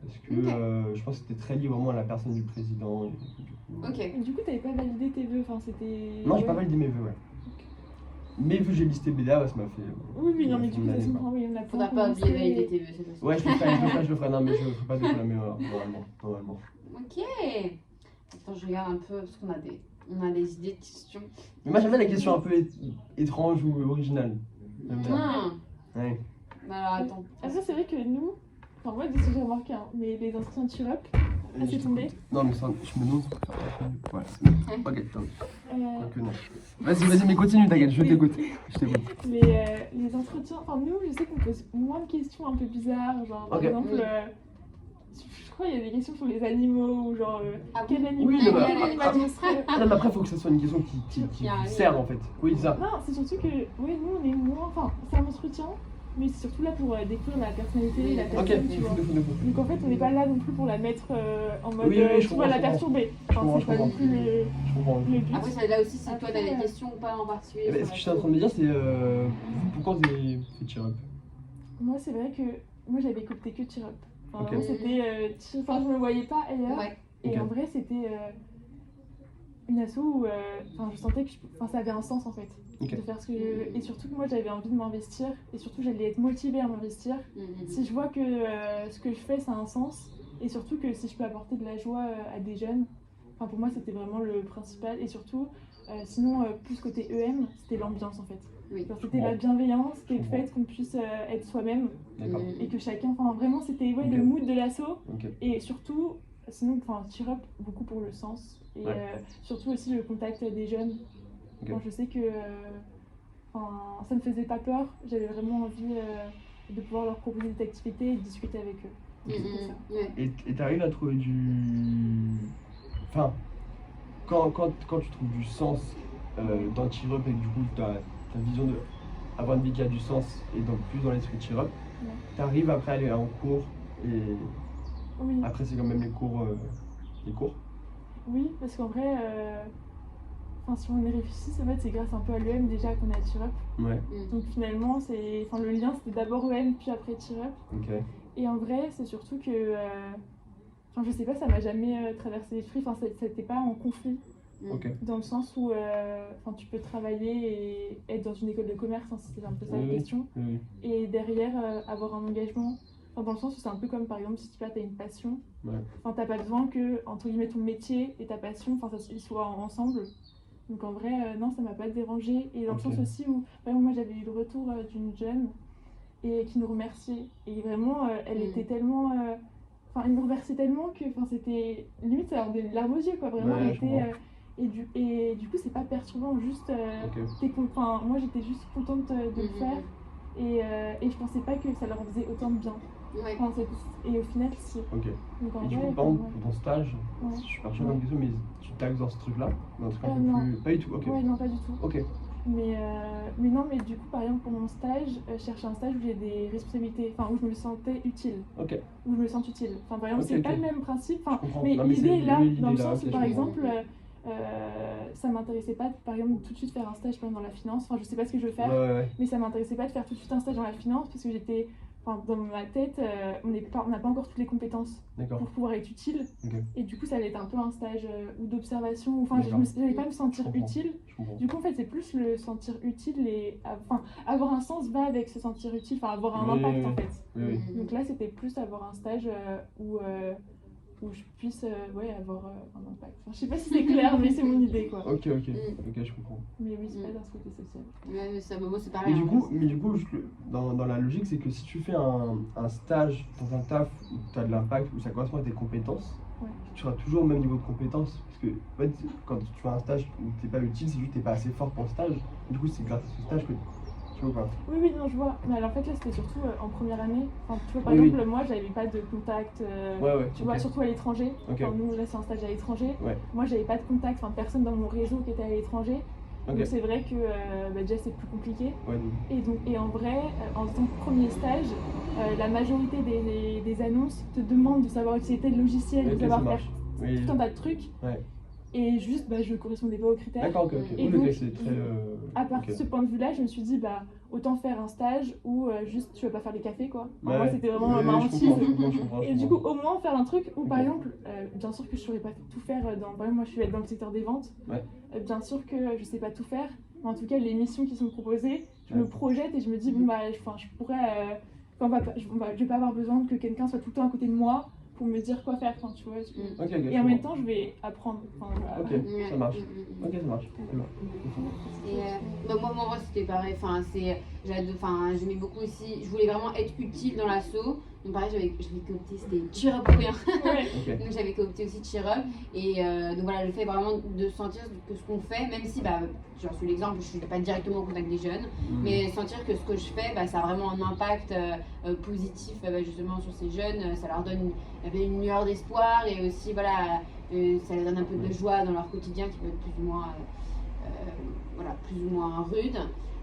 Parce que Ok. je pense que c'était très lié vraiment à la personne du président. Ok. Et du coup, t'avais pas validé tes vœux, enfin c'était. Non, j'ai pas validé mes vœux, ouais. Mais vu que j'ai listé BDA, ça m'a fait. Oui, non, mais du coup, ça ça se m'allait, comprend, oui, on a Faudra pas oublier de valider tes vœux cette fois-ci. Ouais, je le ferai, non, mais je le ferai pas de la meilleure, normalement. Ok. Attends, je regarde un peu parce qu'on a des idées de questions. Mais moi j'aime bien les questions un peu étranges ou originales. J'aime bien. Ouais. Alors attends. Après, c'est vrai que nous, enfin, moi, de ce que j'ai remarqué, hein, mais les entretiens de Turop, ah, c'est tombé. Non, mais ça, je me demande. Ouais, c'est bon. Ok, top. Ok, non. Vas-y, mais continue, t'inquiète, je t'écoute. Les entretiens, enfin, nous, je sais qu'on pose moins de questions un peu bizarres, genre par exemple. Je crois qu'il y a des questions sur les animaux, ou genre quel animal oui, animal serait. Ah non, mais après, il faut que ce soit une question qui vous sert en fait. Oui, c'est ça. Non, c'est surtout que, oui, nous on est moins. Enfin, c'est un entretien, mais c'est surtout là pour décrire la personnalité, la Ok, personne, tu vois. Donc en fait, on n'est pas là non plus pour la mettre en mode je tu vois, la comprends. perturber. Je Enfin, c'est pas non plus le but. Après, ça, là aussi, si toi t'as des Après, questions ou pas en particulier. Eh ben, ce que je suis en train de me dire, c'est pourquoi vous avez fait cheer up? Moi, c'est vrai que moi j'avais écouté que Cheer Up. Enfin, Ok. vraiment, c'était. Enfin, je me voyais pas ailleurs. Ouais. Et Ok. en vrai, c'était une asso où enfin, je sentais que ça avait un sens en fait. Ok. De faire ce que et surtout que moi j'avais envie de m'investir et surtout j'allais être motivée à m'investir. Si je vois que ce que je fais ça a un sens et surtout que si je peux apporter de la joie à des jeunes, enfin pour moi c'était vraiment le principal et surtout sinon plus côté EM c'était l'ambiance en fait. Oui. Genre, c'était la bienveillance, c'était le Je comprends. fait qu'on puisse être soi-même D'accord. et que chacun, enfin vraiment c'était Ok. le mood de l'asso Ok. et surtout sinon enfin Cheer Up beaucoup pour le sens et Ouais. surtout aussi le contact des jeunes. Ok. Enfin, je sais que ça me faisait pas peur, j'avais vraiment envie de pouvoir leur proposer des activités et de discuter avec eux. Donc, c'était ça. Ouais. Et t'arrives à trouver du. Enfin, quand tu trouves du sens dans Cheer Up et que du coup ta vision de avoir une vie qui a du sens et donc plus dans l'esprit de Cheer Up, Ouais. t'arrives après à aller en cours et Oui, après c'est quand même les cours. oui, parce qu'en vrai, enfin, si on y réfléchit, en fait, c'est grâce un peu à l'EM déjà qu'on a Cheer Up. Ouais. Donc finalement, le lien c'était d'abord EM puis après Cheer Up. Ok. Et en vrai, c'est surtout que, enfin, je sais pas, ça m'a jamais traversé l'esprit, enfin, c'était pas en conflit. Ok. Dans le sens où enfin, tu peux travailler et être dans une école de commerce, hein, c'est un peu ça la Oui. question. Oui. Et derrière, avoir un engagement, enfin, dans le sens où c'est un peu comme par exemple si tu as une passion, Ouais. enfin, t'as pas besoin que entre guillemets ton métier et ta passion, enfin, ils soient ensemble. Donc en vrai, non, ça m'a pas dérangé. Et dans Ok. le sens aussi où vraiment, moi j'avais eu le retour d'une jeune et qui nous remerciait. Et vraiment, elle était tellement. Enfin, elle nous remerciait tellement que c'était. Limite, ça leur donnait des larmes aux yeux, quoi. Vraiment, Ouais, elle je comprends. était. Et du coup, c'est pas perturbant, juste. Ok. Enfin, moi j'étais juste contente de le faire. Et je pensais pas que ça leur faisait autant de bien. Ouais. Enfin, et au final, si. Ok. Donc en Et du vrai, coup, par enfin, exemple, pour ton stage, ouais. je suis parti dans une question, mais tu taxes dans ce truc-là? Dans un truc un peu Non. plus. Pas du tout, ok. Ouais, non, pas du tout. Ok. Mais non, mais du coup, par exemple, pour mon stage, je cherchais un stage où j'ai des responsabilités, enfin, où je me sentais utile, Ok. où je me sens utile. Enfin, par exemple, Ok, c'est ok. pas le même principe, enfin, Je comprends. mais Non, mais l'idée est là, oui, dans le l'idée est là, sens où, ok, par je comprends. exemple, ça m'intéressait pas, par exemple, tout de suite faire un stage par exemple, dans la finance, enfin, je sais pas ce que je veux faire, Ouais. mais ça m'intéressait pas de faire tout de suite un stage dans la finance, parce que j'étais, enfin, dans ma tête, on n'a pas encore toutes les compétences D'accord. pour pouvoir être utile, Ok. et du coup, ça allait être un peu un stage ou d'observation, enfin, D'accord. j'allais pas me sentir Je comprends. utile. Je comprends. Du coup, en fait, c'est plus le sentir utile et enfin, avoir un sens va avec se sentir utile, enfin avoir un impact en fait. Oui. Donc là, c'était plus avoir un stage où je puisse avoir un impact. Enfin, je sais pas si c'est clair, mais c'est mon idée quoi. Ok, je comprends. Mais oui, c'est pas d'un côté social. Ouais, mais ça, moi, c'est pareil. Mais du coup, dans la logique, c'est que si tu fais un stage dans un taf où tu as de l'impact, où ça correspond à tes compétences, Ouais. tu seras toujours au même niveau de compétences. Parce que en fait, quand tu fais un stage où tu n'es pas utile, c'est juste que tu n'es pas assez fort pour le stage. Du coup, c'est grâce à ce stage que tu vois pas. Oui, non, je vois. Mais alors, en fait, là, c'était surtout en première année. Enfin, tu vois, par Oui. exemple, moi, j'avais pas de contact, tu vois, surtout à l'étranger. Ok. Enfin, nous, là, c'est un stage à l'étranger. Ouais. Moi, j'avais pas de contact, enfin, personne dans mon réseau qui était à l'étranger. Ok. Donc, c'est vrai que déjà, c'est plus compliqué. Ouais, Et en vrai, en faisant le premier stage, la majorité des annonces te demandent de savoir utiliser tel logiciel, ok, de savoir ça faire marche. tout un tas de trucs. Ouais. Et juste, je correspondais pas aux critères. D'accord, ok. Et Oui, donc, ok, c'est très. à partir de ce point de vue-là, je me suis dit, autant faire un stage où juste tu vas pas faire les cafés, quoi. Enfin, moi, c'était vraiment ma hantise. Je comprends. Et du coup, au moins faire un truc où, par Ok. exemple, bien sûr que je saurais pas tout faire par exemple, moi je suis dans le secteur des ventes. Ouais. Bien sûr que je sais pas tout faire, mais en tout cas, les missions qui sont proposées, je me Ouais. projette et je me dis, je pourrais. Je vais pas avoir besoin que quelqu'un soit tout le temps à côté de moi pour me dire quoi faire, tu vois. Ok, Et en même temps, je vais apprendre. Enfin, voilà. Ok, ça marche. Ok, ça marche. Et donc moi c'était pareil, j'aimais beaucoup aussi, je voulais vraiment être utile dans l'assaut. Donc pareil, j'avais coopté, c'était Cheer Up pour rien. Ouais. Ok. Donc j'avais coopté aussi Cheer Up. Et donc voilà, le fait vraiment de sentir que ce qu'on fait, même si j'en suis l'exemple, je suis pas directement au contact des jeunes, mais sentir que ce que je fais, ça a vraiment un impact positif justement sur ces jeunes, ça leur donne une lueur d'espoir et aussi voilà, ça leur donne un peu de joie dans leur quotidien qui peut être plus ou moins voilà, plus ou moins rude.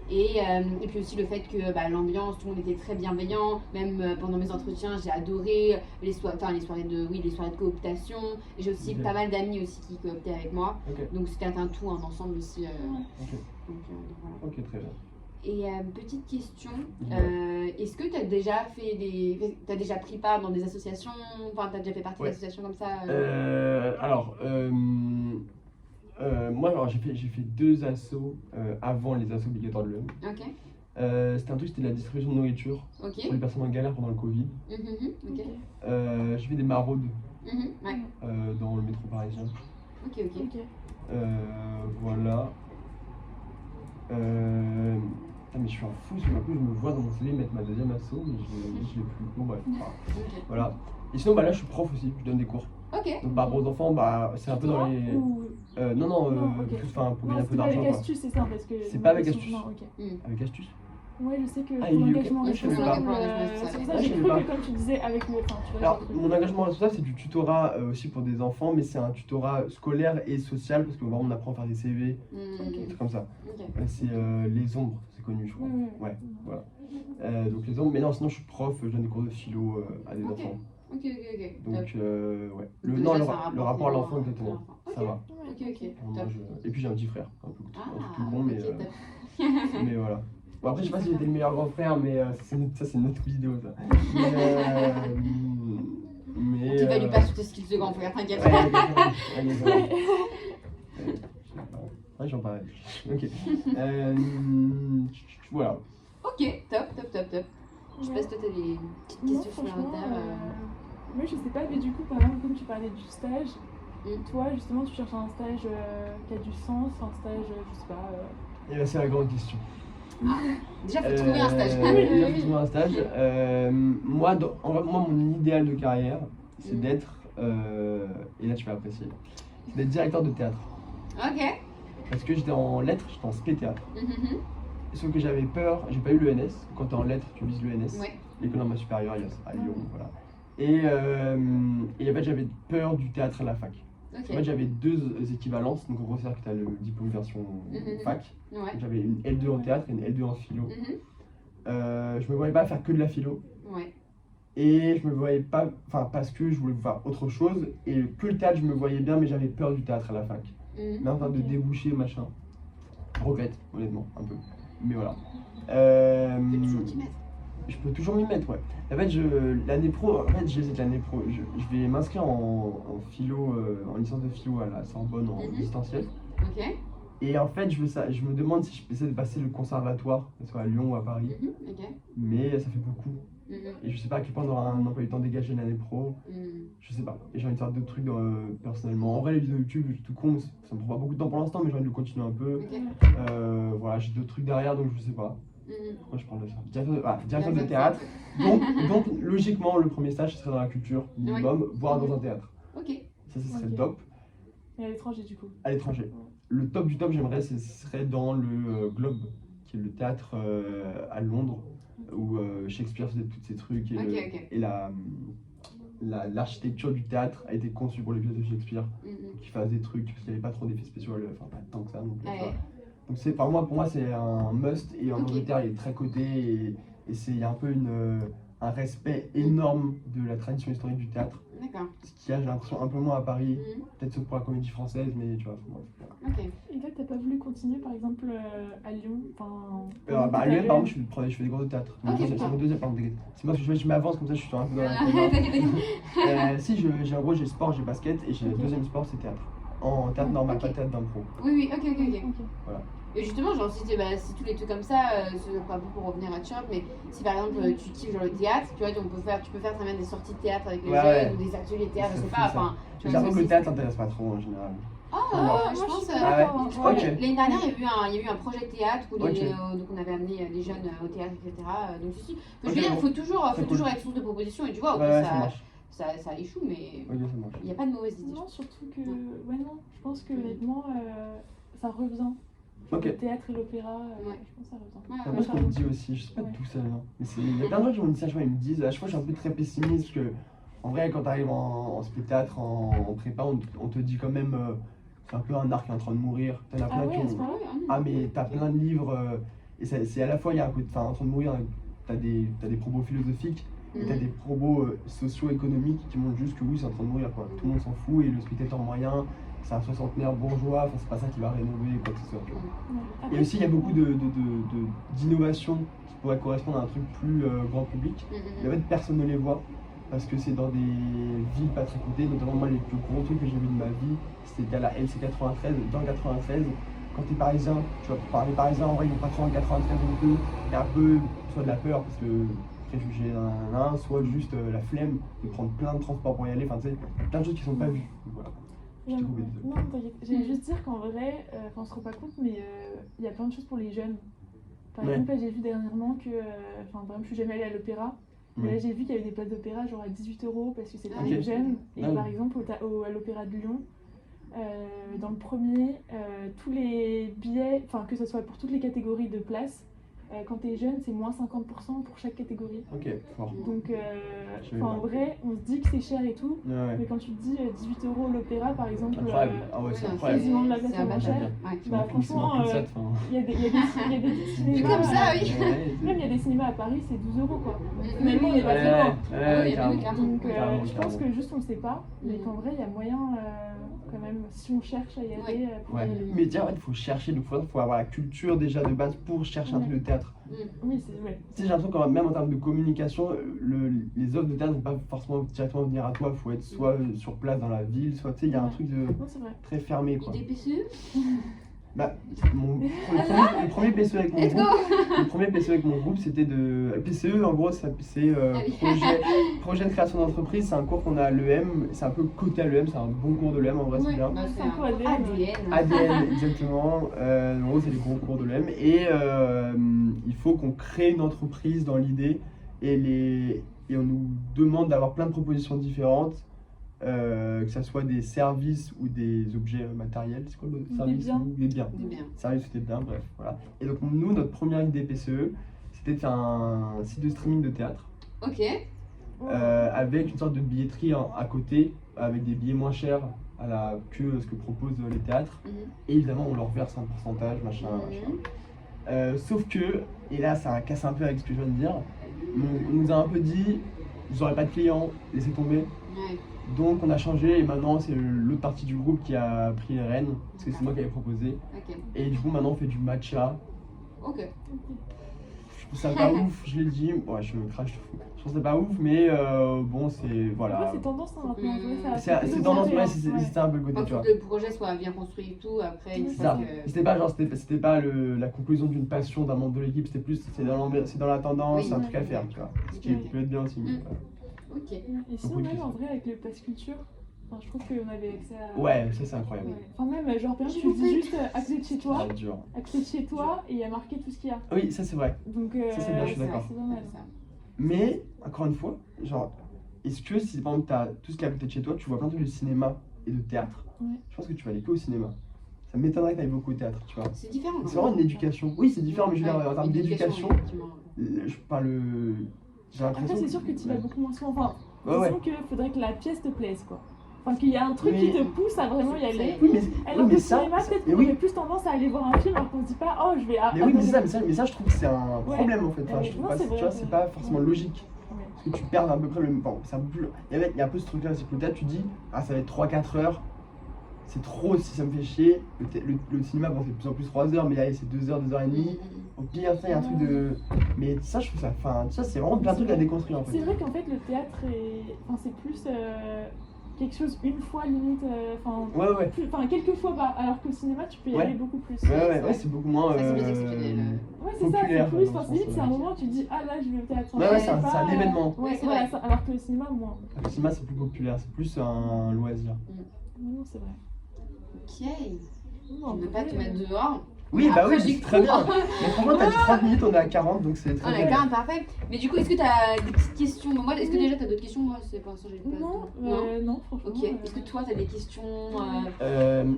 Et puis aussi le fait que l'ambiance, tout le monde était très bienveillant. Même pendant mes entretiens, j'ai adoré les soirées de cooptation. Et j'ai aussi pas mal d'amis aussi qui cooptaient avec moi. Donc c'était un tout, un ensemble aussi. Donc, voilà. Ok, très bien. Et petite question, est-ce que tu as déjà t'as déjà pris part dans des associations, enfin tu as déjà fait partie d'associations comme ça Moi, alors, j'ai fait 2 assos avant les assos obligatoires de l'EM. Ok. C'était un truc, c'était de la distribution de nourriture pour les personnes en galère pendant le Covid. Ok. J'ai fait des maraudes Ouais. dans le métro parisien. Ok. Voilà. Mais je suis un fou, sur le coup, je me vois dans mon CV mettre ma 2e asso, mais je l'ai plus. Bon, bref. Voilà. Et sinon, là, je suis prof aussi, je donne des cours. Ok. Donc, par rapport aux enfants, c'est un peu dans les. Plus, pour gagner un peu d'argent. Avec astuce, c'est ça, parce que. C'est pas avec astuce. Non, ok. Avec astuce. Ouais, je sais que Ah, pour l'engagement je savais pas. c'est pour ça que j'ai cru que comme tu disais avec le. Enfin, tu vois, Alors, mon engagement responsable, c'est du tutorat aussi pour des enfants, mais c'est un tutorat scolaire et social, parce que on apprend à faire des CV, des trucs comme ça. C'est les ombres, c'est connu, je crois. Ouais, voilà. Donc les ombres, mais non, sinon je suis prof, je donne des cours de philo à des enfants. Ok. Donc, ouais. Donc, Le rapport à l'enfant, exactement. Ça va. Ok. Et puis j'ai un petit frère, un peu tout con, ok, mais voilà. Bon, après, je sais pas si j'étais le meilleur grand frère, mais c'est une autre vidéo, ça. Mais Tu évalues pas sur tes skills de grand frère, t'inquiète. Ouais, j'en parle. Ok. Voilà. Ok, top. Je sais pas si toi t'as des petites questions supplémentaires. Moi je sais pas, mais du coup, par exemple, comme tu parlais du stage, toi justement tu cherches un stage qui a du sens, un stage, je sais pas. Et là, c'est la grande question. Déjà, faut trouver un stage. Déjà, faut trouver un stage. Moi, mon idéal de carrière, c'est d'être, et là tu vas apprécier, c'est d'être directeur de théâtre. Ok. Parce que j'étais en lettres, j'étais en spé théâtre. Sauf que j'avais peur, j'ai pas eu l'ENS. Quand t'es en lettres, tu vises l'ENS, l'école normale supérieure à Lyon, voilà. Et en fait, j'avais peur du théâtre à la fac. En fait, j'avais 2 équivalences, donc en gros, c'est-à-dire que t'as le diplôme version fac. J'avais une L2 en théâtre et une L2 en philo. Je me voyais pas faire que de la philo. Et je me voyais pas, parce que je voulais faire autre chose, et que le théâtre, je me voyais bien, mais j'avais peur du théâtre à la fac. Mais en termes de déboucher, machin, je regrette, honnêtement, un peu. Mais voilà. Je peux toujours m'y mettre, ouais. En fait, l'année pro, j'hésite l'année pro. Je vais m'inscrire en philo, en licence de philo à la Sorbonne en distanciel. Ok. Et en fait, je me demande si je peux essayer de passer le conservatoire, que ce soit à Lyon ou à Paris. Mais ça fait beaucoup. Et je sais pas à quel point on aura un emploi du temps dégagé l'année pro. Je sais pas. Et j'ai envie de faire d'autres trucs personnellement. En vrai, les vidéos YouTube, je suis tout con, ça me prend pas beaucoup de temps pour l'instant, mais j'ai envie de le continuer un peu. Voilà, j'ai d'autres trucs derrière, donc je sais pas. Pourquoi je parle de ça? Directeur de théâtre. Donc, logiquement, le premier stage serait dans la culture, minimum, voire dans un théâtre. Ça, ce serait top. Et à l'étranger, du coup? À l'étranger. Le top du top, j'aimerais, ce serait dans le Globe, qui est le théâtre à Londres, où Shakespeare faisait tous ces trucs. Et l'architecture du théâtre a été conçue pour les pièces de Shakespeare, qui fassent des trucs, parce qu'il n'y avait pas trop d'effets spéciaux, pas tant que ça non plus. Donc pour moi c'est un must, et en Angleterre il est très coté, et il y a un peu un respect énorme de la tradition historique du théâtre. Ce qu'il y a, j'ai l'impression, un peu moins à Paris, peut-être sauf pour la comédie française, mais tu vois. Et là t'as pas voulu continuer par exemple à Lyon? À Lyon, par exemple, je fais des cours de théâtre. C'est mon deuxième, pardon, c'est moi que je m'avance comme ça, je suis un peu dans la Si, en gros j'ai sport, j'ai basket, et j'ai le deuxième sport, c'est théâtre. En théâtre normal, pas théâtre d'impro. Oui, ok. Voilà. Et justement, genre, si tous les trucs comme ça, c'est pas pour revenir à Chirp, mais si par exemple tu kiffes genre le théâtre, tu vois, tu peux faire très bien des sorties de théâtre avec les jeunes, ou des ateliers de théâtre, je sais pas. J'ai l'impression que le théâtre t'intéresse pas trop en général. Je pense. L'année dernière, il y a eu un projet de théâtre où donc on avait amené des jeunes au théâtre, etc. Donc, je veux dire, il faut toujours être source de propositions, et tu vois, ça échoue, mais il n'y a pas de mauvaise idée. Non, surtout que. Ouais, non, je pense que honnêtement, ça revient. Le théâtre et l'opéra, je pense que ça revient. Moi, ce qu'on me dit aussi, je sais pas d'où ça vient. Mais il y a plein de gens qui m'ont dit ça, ils me disent, à chaque fois, je suis un peu très pessimiste, parce que, en vrai, quand tu arrives en spectacle, en prépa, on te dit quand même, un peu un arc qui est en train de mourir. T'en as plein Ah ouais, qui à ce ont. moment-là. Ah, mais t'as plein de livres, et c'est à la fois, il y a un côté, enfin, en train de mourir, t'as des propos philosophiques, et t'as des propos socio-économiques qui montrent juste que oui, c'est en train de mourir, quoi. Tout le monde s'en fout, et le spectateur moyen, c'est un soixantenaire bourgeois, enfin, c'est pas ça qui va rénover, quoi que ce soit, tu vois. Ouais. Et Après, aussi, il y a beaucoup d'innovations qui pourraient correspondre à un truc plus grand public. Mais en fait, personne ne les voit parce que c'est dans des villes pas très cotées. Notamment, moi, les plus gros trucs que j'ai vu de ma vie, c'était à la LC 93. Dans le 93, quand t'es parisien, tu vois, parler parisien, en vrai, ils vont pas trop en 93 non plus. Il y a un peu soit de la peur parce que préjugés, soit juste la flemme de prendre plein de transports pour y aller. Enfin, tu sais, plein de choses qui sont pas vues. Donc, voilà. Je t'ai coupé, désolé. Non, t'inquiète. J'allais juste dire qu'en vrai, on se rend pas compte, mais il y a plein de choses pour les jeunes. Par Ouais. exemple, là, j'ai vu dernièrement que, par exemple, je suis jamais allée à l'opéra, mais Ouais. là, j'ai vu qu'il y avait des places d'opéra genre à 18 € parce que c'est pour Ok. les jeunes. Et Ah oui. par exemple, à l'opéra de Lyon, dans le premier, tous les billets, enfin que ce soit pour toutes les catégories de places, quand t'es jeune, c'est moins 50% pour chaque catégorie. Ok, fort. Donc, Je savais en pas. vrai, on se dit que c'est cher et tout, Ouais, ouais. mais quand tu te dis 18 € l'opéra, par exemple, Incroyable. Ah ouais, c'est Ouais, incroyable. quasiment de la place C'est un moins bâtard. chère. Ouais. Bah, franchement, ça, enfin. il y a des cinémas. Comme ça, oui. Même il y a des cinémas à Paris, c'est 12 € quoi. Donc, Mm. finalement, on est pas très loin. oui, carrément. carrément. Donc, Carrément, je pense carrément. que juste on le sait pas, mais qu'en vrai, il y a moyen quand même, si on cherche à y aller, pour y Ouais, aller. mais déjà, en fait, il faut chercher, donc faut avoir la culture déjà de base pour chercher un truc de théâtre. Oui, c'est vrai. Tu sais, j'ai l'impression que même en termes de communication, les œuvres de théâtre ne vont pas forcément directement venir à toi, il faut être soit sur place dans la ville, soit, tu sais, il y a un truc de Non, c'est vrai. très fermé, quoi. Idée PCE? Bah, le premier PCE avec mon Let's groupe, go. le premier PCE avec mon groupe, c'était de... PCE, en gros, c'est oui. projet de création d'entreprise, c'est un cours qu'on a à l'EM, c'est un peu côté à l'EM, c'est un bon cours de l'EM, en vrai, c'est bien. Bah, C'est un peu ADN. ADN, exactement. En gros, c'est les gros cours de l'EM. Et il faut qu'on crée une entreprise dans l'idée. Et on nous demande d'avoir plein de propositions différentes, que ce soit des services ou des objets matériels. C'est quoi le mot? Des Services biens. ou des biens. Des biens. Services ou des biens, bref. Voilà. Et donc, nous, notre première idée PCE, c'était de faire un site de streaming de théâtre. Ok. Avec une sorte de billetterie à côté, avec des billets moins chers que ce que proposent les théâtres. Et évidemment, on leur verse un pourcentage, machin. Sauf que, et là, ça casse un peu avec ce que je viens de dire, on nous a un peu dit, vous n'aurez pas de clients, laissez tomber. Ouais. Donc on a changé et maintenant c'est l'autre partie du groupe qui a pris les rênes, parce que c'est moi qui avais proposé. Ok. Et du coup maintenant on fait du matcha. Ok. Je trouve ça pas ouf, je l'ai dit, ouais je me crache de fou. Je trouve ça pas ouf, mais bon c'est, Après, voilà. c'est tendance hein, maintenant. C'est tendance, ouais, ouais. c'était un peu le côté, Faut tu vois. que le projet soit bien construit et tout, après il C'est faut C'est ça. que... C'était pas genre, c'était pas la conclusion d'une passion d'un membre de l'équipe, c'était plus, c'est dans la tendance, Oui. c'est un truc à faire, tu vois. Ce qui peut être bien aussi. mais voilà. Ok. Et sinon, oui, même c'est en vrai, avec le pass culture, je trouve qu'on avait accès à. Ouais, ça c'est incroyable. Ouais. Enfin, même, genre, par exemple, tu dis juste à côté de chez toi, Ah, dur. à côté de chez toi, et il y a marqué tout ce qu'il y a. Oui, ça c'est vrai. Donc, Ça, c'est bien, je suis d'accord. c'est pas mal. Mais, encore une fois, genre, est-ce que si par exemple t'as tout ce qui est à côté de chez toi, tu vois plein de trucs de cinéma et de théâtre, Ouais. je pense que tu vas aller que au cinéma. Ça m'étonnerait que tu ailles beaucoup au théâtre, tu vois. C'est différent. C'est vraiment une éducation. Oui, c'est différent, mais je veux dire, en termes d'éducation, effectivement. je parle. J'ai Après, l'impression. c'est sûr que tu vas beaucoup moins souvent. Enfin, Ouais, ouais. disons qu'il faudrait que la pièce te plaise, quoi. Enfin, qu'il y a un truc qui Mais- te pousse à vraiment y aller. Oui, mais, Alors oui, que mais le ça. cinéma, peut-être mais qu'on oui, aurait plus tendance à aller voir un film alors qu'on se dit pas, oh, je vais. mais oui, mais c'est ça, mais ça, je trouve que c'est un Ouais. problème en fait. Enfin, je trouve Non, pas, c'est tu vrai, vois, c'est c'est vrai. pas forcément logique. Ouais. Parce que tu perds à peu près le. Bon, c'est un peu plus. Il y a un peu ce truc-là, c'est que le théâtre, tu dis, ah, ça va être 3-4 heures. C'est trop si ça me fait chier. Le cinéma, bon, c'est de plus en plus 3 heures, mais allez, c'est 2 heures, 2 heures et demie. Au pire, ça, il y a un truc de. Mais ça, je trouve ça. Enfin, ça, c'est vraiment plein de trucs à déconstruire en fait. C'est vrai qu'en fait, le théâtre est. Enfin, c'est plus quelque chose une fois limite. Enfin, Ouais. quelques fois, bah, alors que le cinéma, tu peux y Ouais. aller beaucoup plus. Ouais, c'est beaucoup moins. Ça, c'est plus exceptionnel. Ouais, c'est ça, populaire, c'est plus. dans le Enfin, sens, limite, c'est un moment où tu te dis, ah là, je vais au théâtre. Ouais, c'est un événement. Ouais, C'est voilà, vrai. alors que le cinéma, moins. Le cinéma, c'est plus populaire, c'est plus un loisir. Non, c'est vrai. Ok. Non, Tu ne veux en pas vrai, te mettre dehors. Oui, bah Après, oui, j'y c'est très bien. crois. Mais franchement, t'as dit 30 minutes, on est à 40, donc c'est On très a bien. 40, parfait. Mais du coup, est-ce que tu as des petites questions? Bon, moi, est-ce que déjà tu as d'autres questions? Moi, c'est pour l'instant, j'ai pas. Non, non, franchement. Ok. Est-ce que toi, tu as des questions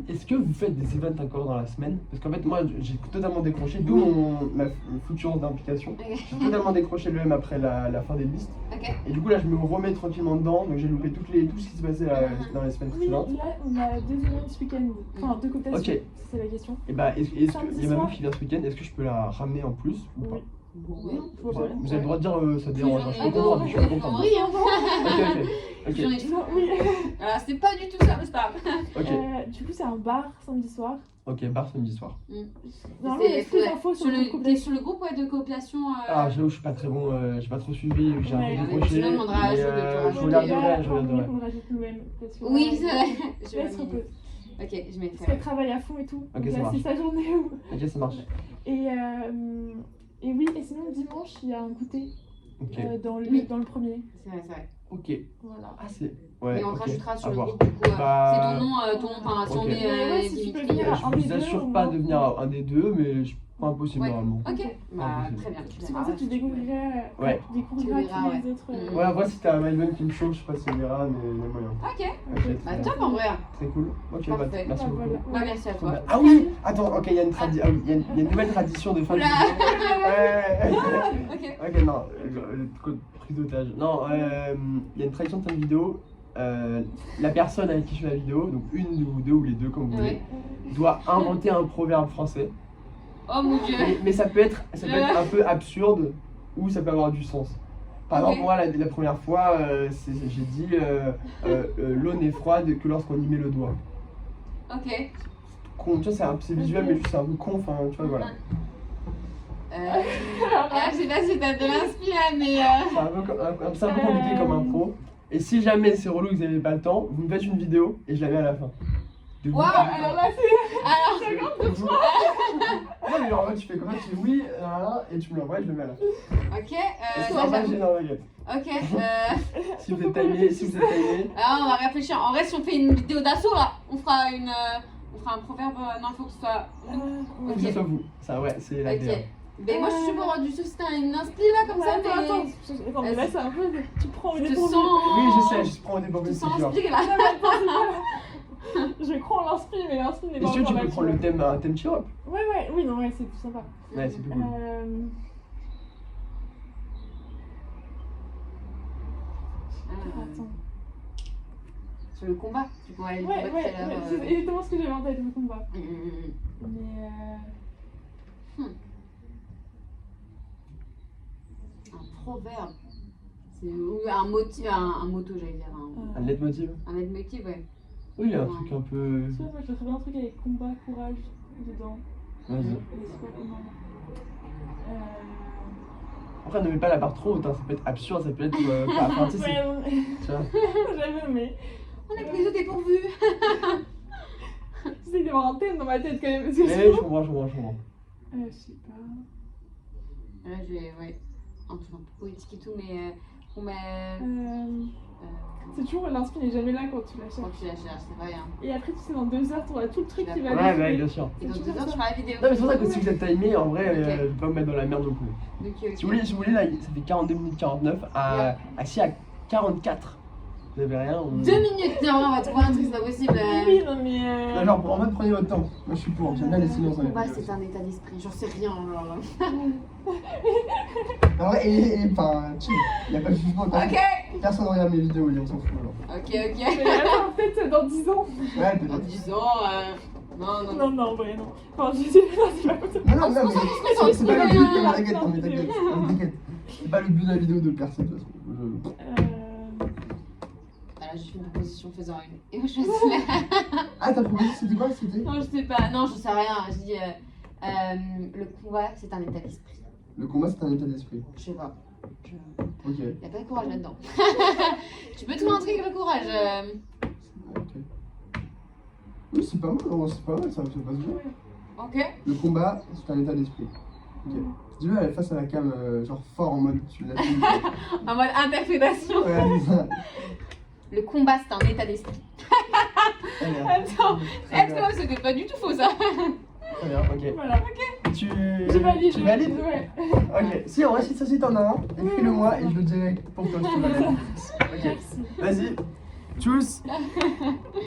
Est-ce que vous faites des events encore dans la semaine? Parce qu'en fait, moi, j'ai totalement décroché, d'où ma fluctuance d'implication. Ok. J'ai totalement décroché le M après la fin des listes. Ok. Et du coup, là, je me remets tranquillement dedans, donc j'ai loupé tout ce qui se passait dans les semaines Oui, là, précédentes. on a 2 events ce week-end. Enfin, 2 cooptations, Ok. si c'est la question. Et bah, est-ce que Samedi il y a ma soir. meuf qui vient ce week-end, est-ce que je peux la ramener en plus ou pas? Oui. Oui. Vous avez le droit de dire ça dérange, je Plus peux on comprendre, est je peux comprendre. Oui, hein. Ok. Plus on est- Non, oui. Alors, c'est pas du tout ça, mais c'est pas grave. Ok, Du coup, c'est un bar samedi soir. ok, bar samedi soir. Non, mais il y a plus d'infos sur le T'es cooptation. sur le groupe de cooptation Ah, j'avoue, je suis pas très bon, j'ai pas trop suivi, j'ai un Ouais, peu mais décroché. sinon, on demandera à mais, Joe de te je rajouter. regarderai, je On regarderai. rajoute nous-mêmes. parce que Oui, là, c'est vrai. Je là, vais elle se repose. Ok, je mets Parce qu'elle travaille à fond et tout. Ok, Donc ça là, marche. c'est sa journée. Ok, ça marche. Et oui, et sinon, dimanche, il y a un goûter Ok, dans Oui. le premier. C'est vrai, c'est vrai. ok. Voilà. Ah, c'est. Ouais, Et on te ok, rajoutera sur à le voir. groupe, du coup. Bah, C'est ton nom, enfin, si ok. on est Mais ouais, si tu peux Dimitri, venir Je un des vous deux, assure au pas moins. de venir à un des deux, mais pas impossible Ouais. normalement. Ok, bah possible. très bien. Tu C'est verras, comme ça que tu si peux. découvriras, Ouais. tu découvriras Tu verras, tous ouais. les autres. Mm. Ouais, après, si t'as un Maïven qui me chauffe, je sais pas si on verra, mais il y a moyen. Ok, Ok, bah très bien. top en vrai. Très cool. Ok, bah, Parfait. merci Ah, beaucoup. voilà. Bah merci à toi. Ah oui, attends, ok, il y a une ah oui, il y a une nouvelle tradition de fin de Oula. vidéo. Ouais. Ok. Ok, non, prise d'otage. Non, il y a une tradition de fin de vidéo. La personne avec qui je fais la vidéo, donc une ou deux ou les deux comme vous voulez, doit inventer un proverbe français. Oh mon dieu. Mais ça peut être un peu absurde ou ça peut avoir du sens. Par Ok. exemple, moi, la première fois, j'ai dit l'eau n'est froide que lorsqu'on y met le doigt. Ok. Con, tu vois, c'est visuel, mais juste c'est un peu con, enfin, tu vois, voilà. Je sais pas si t'as de l'inspi là, mais C'est un peu compliqué comme impro. Et si jamais c'est relou que vous n'avez pas le temps, vous me faites une vidéo et je la mets à la fin. De vous. Waouh. Alors là, c'est. alors, Non, mais genre, tu fais comme ça, tu fais oui, et tu me l'envoies et je le mets à la fin. ok. Et c'est Déjà- normal, j'ai dans la gueule. Ok. Si vous êtes timé, si vous êtes timé. Alors on va réfléchir. En vrai, si on fait une vidéo d'assaut là, on fera un proverbe. Non, il faut que ce soit. Faut que ce soit vous. Ça, ouais, c'est la Ok. DA. Ben moi, je suis pour du sauf si t'as une inspi là comme ça, mais. Attends, mais là, c'est un peu. Tu prends au Je te dépourvu. sens. Oui, je sais, je prends au Je dépourvu, te c'est sens sûr. inspiré là. Je crois en l'inspi, mais l'inspi n'est pas Est-ce que tu encore peux là, prendre le vois. thème, un thème cheer-up? Ouais, oui, non, ouais, c'est tout sympa. Ouais, c'est plus cool. Attends. Sur le combat, tu pourrais aller le Ouais, combat tout à l'heure. c'est exactement ce que j'avais en tête, le combat. Mm, mm, mm. Mais Un proverbe. C'est ou un motif, un motto, j'allais dire. Un leitmotiv? Un leitmotiv, ouais. Oui, il y a un truc un peu. tu vois, moi, je ferais bien un truc avec combat, courage dedans. Vas-y. Et c'est quoi, comment Après, ne mets pas la barre trop haute, hein. Ça peut être absurde, ça peut être. Pas, enfin, tu sais, Ouais, non, tu vois. j'avoue, mais On a pris au dépourvu. j'essaie d'avoir un thème dans ma tête quand même. Parce que Mais je comprends. je sais pas. Là, j'ai, ouais, un peu poétique et tout, mais on met. C'est toujours l'inspi n'est jamais là quand tu la Quand cherches. tu la cherches, c'est vrai. Hein. Et après, tu sais, dans 2 heures, t'auras tout le truc qui va Ouais, défiler. bien sûr. Et dans C'est 2 heures, toujours tu feras la vidéo. Non, mais c'est pour ça que si vous êtes timé, en vrai, Ok. je vais pas me mettre dans la merde non plus. Ok. Si vous voulez, là, ça fait 42 minutes 49. Si à 44, vous avez rien. 2 minutes, non, on va trouver un truc, c'est pas possible. Oui, non, mais. Non, genre, en mode, prenez votre temps. Moi, je suis pour. J'aime bien les silences dans les combat, vidéos. c'est un état d'esprit, j'en sais rien. Alors. En vrai, enfin, chill. Y a pas de jugement. Ok. Personne regarde mes vidéos, on s'en fout. Alors. Ok. Mais attends, peut-être dans 10 ans. Ouais, En peut-être. disant. Non. Non, non, en vrai, non. Enfin, je sais pas, c'est pas comme ça. Non, mais c'est pas le but. Non, Non, mais t'inquiète. C'est pas le but de la vidéo de personne, de toute façon. Voilà, j'ai fait une proposition faisant une. Et moi, je choisis la. Ah, ta proposition, c'était quoi? C'était Non, je sais pas. Non, je sais rien. Je dis. Le combat, c'est un état d'esprit. le combat, c'est un état d'esprit. Je sais pas. Ok. Y a pas de courage là-dedans. Tu peux trouver un truc avec le courage. Ok. Oui, c'est pas mal, c'est pas mal, ça passe bien. Ok. Le combat, c'est un état d'esprit. Ok. Dis-le elle est face à la cam, genre fort en mode tu l'as fait. En mode interprétation. Ouais, c'est ça. Le combat, c'est un état d'esprit. Allez, Attends, très bien. Est-ce que c'était pas du tout faux ça? Très bien, ok. Voilà. Tu Je valide. Tu valides? Ouais. Ok. Si, en vrai, si ça, si t'en as un, écris-le moi et je le dirai pour toi si tu valide. Ok. Merci. Vas-y. Tchuss.